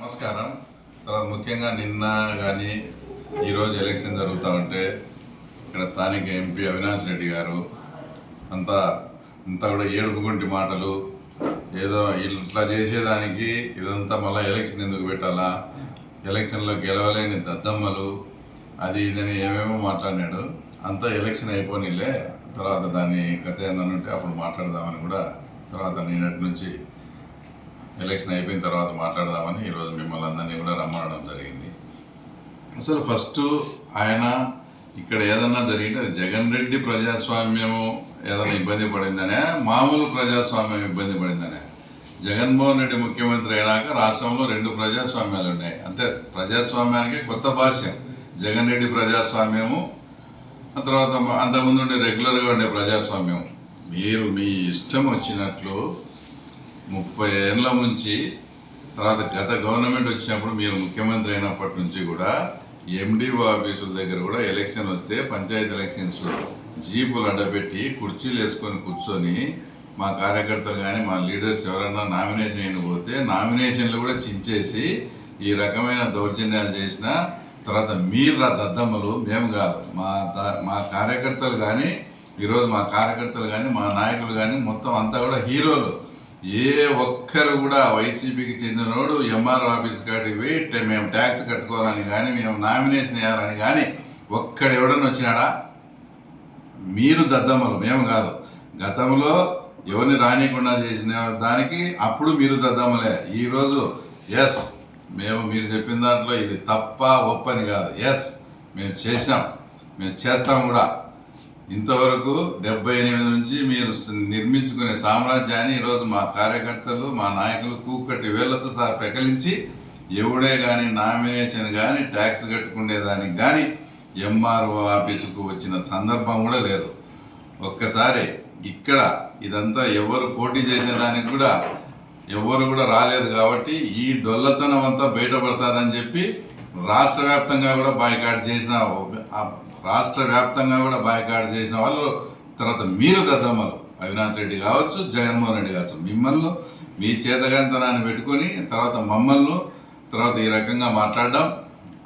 నమస్కారం. తర్వాత ముఖ్యంగా నిన్న కానీ ఈరోజు ఎలక్షన్ జరుగుతూ ఉంటే ఇక్కడ స్థానిక ఎంపీ అవినాష్ రెడ్డి గారు అంతా కూడా ఏడుపుగుంటి మాటలు, ఏదో ఇట్లా చేసేదానికి ఇదంతా మళ్ళీ ఎలక్షన్ ఎందుకు పెట్టాలా, ఎలక్షన్లో గెలవలేని దద్దమ్మలు అది ఇదని ఏమేమో మాట్లాడినాడు. అంతా ఎలక్షన్ అయిపోయిలే, తర్వాత దాన్ని కథ ఏంటంటే అప్పుడు మాట్లాడదామని కూడా తర్వాత నిన్నటి నుంచి ఎలక్షన్ అయిపోయిన తర్వాత మాట్లాడదామని ఈరోజు మిమ్మల్ని అందరినీ కూడా రమ్మనడం జరిగింది. అసలు ఫస్ట్ ఆయన ఇక్కడ ఏదన్నా జరిగితే అది జగన్ రెడ్డి ప్రజాస్వామ్యము ఏదైనా ఇబ్బంది పడిందనే, మామూలు ప్రజాస్వామ్యం ఇబ్బంది పడిందనే. జగన్మోహన్ రెడ్డి ముఖ్యమంత్రి అయినాక రాష్ట్రంలో 2 ప్రజాస్వామ్యాలు ఉన్నాయి. అంటే ప్రజాస్వామ్యానికి కొత్త భాష్యం జగన్ రెడ్డి ప్రజాస్వామ్యము, ఆ తర్వాత అంతకుముందు ఉండే రెగ్యులర్గా ఉండే ప్రజాస్వామ్యం. మీరు మీ ఇష్టం వచ్చినట్లు 30 ఏళ్ళ నుంచి తర్వాత గత గవర్నమెంట్ వచ్చినప్పుడు మీరు ముఖ్యమంత్రి అయినప్పటి నుంచి కూడా ఎండిఓ ఆఫీసుల దగ్గర కూడా ఎలక్షన్ వస్తే పంచాయతీ ఎలక్షన్స్ జీపులు అడ్డపెట్టి కుర్చీలు వేసుకొని కూర్చొని మా కార్యకర్తలు కానీ మా లీడర్స్ ఎవరైనా నామినేషన్ అయిపోతే నామినేషన్లు కూడా చించేసి ఈ రకమైన దౌర్జన్యాలు చేసిన తర్వాత మీరు దద్దమ్మలు, మేము కాదు, మా కార్యకర్తలు కానీ ఈరోజు మా కార్యకర్తలు కానీ మా నాయకులు కానీ మొత్తం అంతా కూడా హీరోలు. ఏ ఒక్కరు కూడా వైసీపీకి చెందినోడు ఎంఆర్ఓ ఆఫీస్ కాడికి పోయి మేము ట్యాక్స్ కట్టుకోవాలని కానీ మేము నామినేషన్ వేయాలని కానీ ఒక్కడు ఎవడన్నా వచ్చినాడా? మీరు దద్దమ్మలు, మేము కాదు. గతంలో ఎవరిని రానియకుండా చేసిన దానికి అప్పుడు మీరు దద్దమ్మలే. ఈరోజు ఎస్ మేము మీరు చెప్పిన దాంట్లో ఇది తప్ప ఒప్పని కాదు, ఎస్ మేము చేసినాం, మేము చేస్తాం కూడా. ఇంతవరకు 78 నుంచి మీరు నిర్మించుకునే సామ్రాజ్యాన్ని ఈరోజు మా కార్యకర్తలు మా నాయకులు కూకటి వేళ్లతో సహా పెకలించి ఎవడే కానీ నామినేషన్ కానీ ట్యాక్స్ కట్టుకునేదానికి కానీ ఎంఆర్ఓ ఆఫీసుకు వచ్చిన సందర్భం కూడా లేదు. ఒక్కసారి ఇక్కడ ఇదంతా ఎవరు పోటీ చేసేదానికి కూడా ఎవరు కూడా రాలేదు. కాబట్టి ఈ డొల్లతనం అంతా బయటపడతాదని చెప్పి రాష్ట్ర వ్యాప్తంగా కూడా బాయ్కాట్ చేసిన వాళ్ళు. తర్వాత మీరు దద్దమ్మలు, అవినాష్ రెడ్డి కావచ్చు, జగన్మోహన్ రెడ్డి కావచ్చు, మిమ్మల్ని మీ చేతగాంతనాన్ని పెట్టుకొని తర్వాత మమ్మల్ని తర్వాత ఈ రకంగా మాట్లాడడం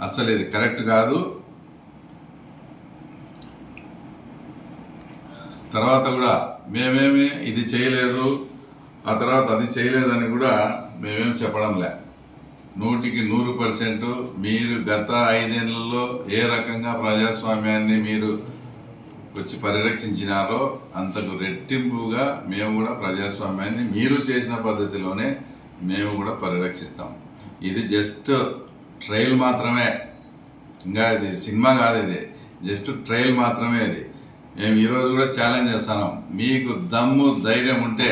అస్సలు ఇది కరెక్ట్ కాదు. తర్వాత కూడా మేమేమి ఇది చేయలేదు, ఆ తర్వాత అది చేయలేదని కూడా మేమేం చెప్పడం లే. 100% మీరు గత 5 ఏళ్లలో ఏ రకంగా ప్రజాస్వామ్యాన్ని మీరు వచ్చి పరిరక్షించినారో అంతకు రెట్టింపుగా మేము కూడా ప్రజాస్వామ్యాన్ని మీరు చేసిన పద్ధతిలోనే మేము కూడా పరిరక్షిస్తాం. ఇది జస్ట్ ట్రయల్ మాత్రమే, ఇంకా ఇది సినిమా కాదు, ఇది జస్ట్ ట్రయల్ మాత్రమే. ఇది మేము ఈరోజు కూడా ఛాలెంజ్ చేస్తున్నాం. మీకు దమ్ము ధైర్యం ఉంటే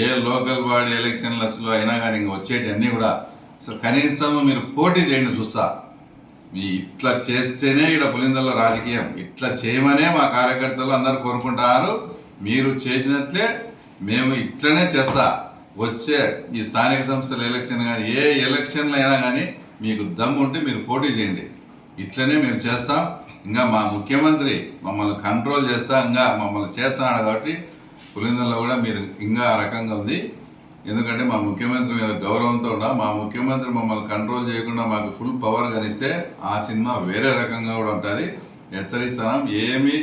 ఏ లోకల్ బాడీ ఎలక్షన్లలో అయినా కానీ ఇంకా వచ్చేటన్నీ కూడా సో కనీసం మీరు పోటీ చేయండి చూస్తా. మీ ఇట్లా చేస్తేనే ఇక్కడ పులిందల్లో రాజకీయం, ఇట్లా చేయమనే మా కార్యకర్తలు అందరూ కోరుకుంటారు. మీరు చేసినట్లే మేము ఇట్లనే చేస్తా. వచ్చే ఈ స్థానిక సంస్థల ఎలక్షన్ కానీ ఏ ఎలక్షన్లు అయినా కానీ మీకు దమ్ము ఉంటే మీరు పోటీ చేయండి, ఇట్లనే మేము చేస్తాం. ఇంకా మా ముఖ్యమంత్రి మమ్మల్ని కంట్రోల్ చేస్తా, ఇంకా మమ్మల్ని చేస్తున్నాడు. కాబట్టి పులిందల్లో కూడా మీరు ఇంకా ఆ రకంగా ఉంది. ఎందుకంటే మా ముఖ్యమంత్రి మీద గౌరవంతో మా ముఖ్యమంత్రి మమ్మల్ని కంట్రోల్ చేయకుండా మాకు ఫుల్ పవర్ కనిస్తే ఆ సినిమా వేరే రకంగా కూడా ఉంటుంది. హెచ్చరిస్తున్నాం. ఏమి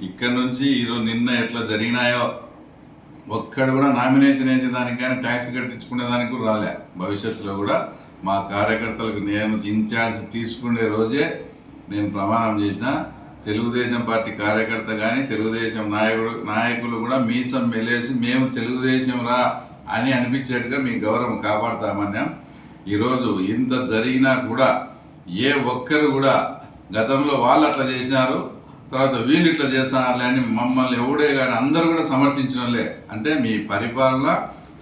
ఇక్కడ నుంచి ఈరోజు నిన్న ఎట్లా జరిగినాయో ఒక్కడు కూడా నామినేషన్ వేసేదానికి కానీ ట్యాక్స్ కట్టించుకునే దానికి కూడా రాలే. భవిష్యత్తులో కూడా మా కార్యకర్తలకు నేను ఇన్ఛార్జ్ తీసుకునే రోజే నేను ప్రమాణం చేసిన తెలుగుదేశం పార్టీ కార్యకర్త కానీ తెలుగుదేశం నాయకులు కూడా మీసం మెలేసి మేము తెలుగుదేశం రా అని అనిపించేట్టుగా మీ గౌరవం కాపాడుతామన్నాం. ఈరోజు ఇంత జరిగినా కూడా ఏ ఒక్కరు కూడా గతంలో వాళ్ళు అట్లా చేసినారు తర్వాత వీళ్ళు ఇట్లా చేస్తున్నారులే అని మమ్మల్ని ఎవడే కానీ అందరూ కూడా సమర్థించడంలే. అంటే మీ పరిపాలన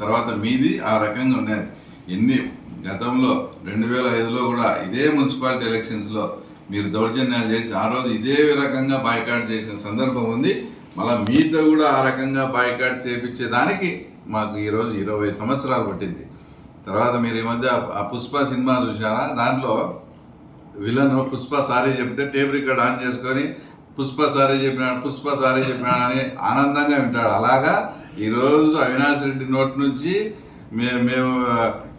తర్వాత మీది ఆ రకంగా ఉన్నది. ఎన్ని గతంలో 2005లో కూడా ఇదే మున్సిపాలిటీ ఎలక్షన్స్లో మీరు దౌర్జన్యాలు చేసి ఆ రోజు ఇదే రకంగా బాయ్కాట్ చేసిన సందర్భం ఉంది. మళ్ళీ మీతో కూడా ఆ రకంగా బాయ్కాట్ చేపించేదానికి మాకు ఈరోజు 20 సంవత్సరాలు పట్టింది. తర్వాత మీరు ఈ మధ్య ఆ పుష్ప సినిమా చూసారా? దాంట్లో విలన్ పుష్ప సారీ చెప్తే టేప్ రికార్డ్ ఆన్ చేసుకొని పుష్ప సారీ చెప్పినాడు అని ఆనందంగా వింటాడు. అలాగా ఈరోజు అవినాష్ రెడ్డి నోటి నుంచి మేము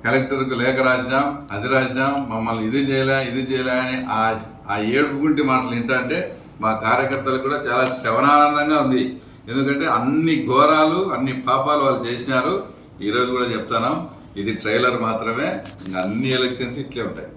కలెక్టర్కు లేఖ రాసినాం, అది రాసినాం, మమ్మల్ని ఇది చేయలే అని ఆ ఏడుపుగుంటి మాటలు వింటే మా కార్యకర్తలకు కూడా చాలా శ్రవణానందంగా ఉంది. ఎందుకంటే అన్ని ఘోరాలు అన్ని పాపాలు వాళ్ళు చేసినారు. ఈరోజు కూడా చెప్తాను, ఇది ట్రైలర్ మాత్రమే, ఇంకా అన్ని ఎలక్షన్స్ ఇట్లే ఉంటాయి.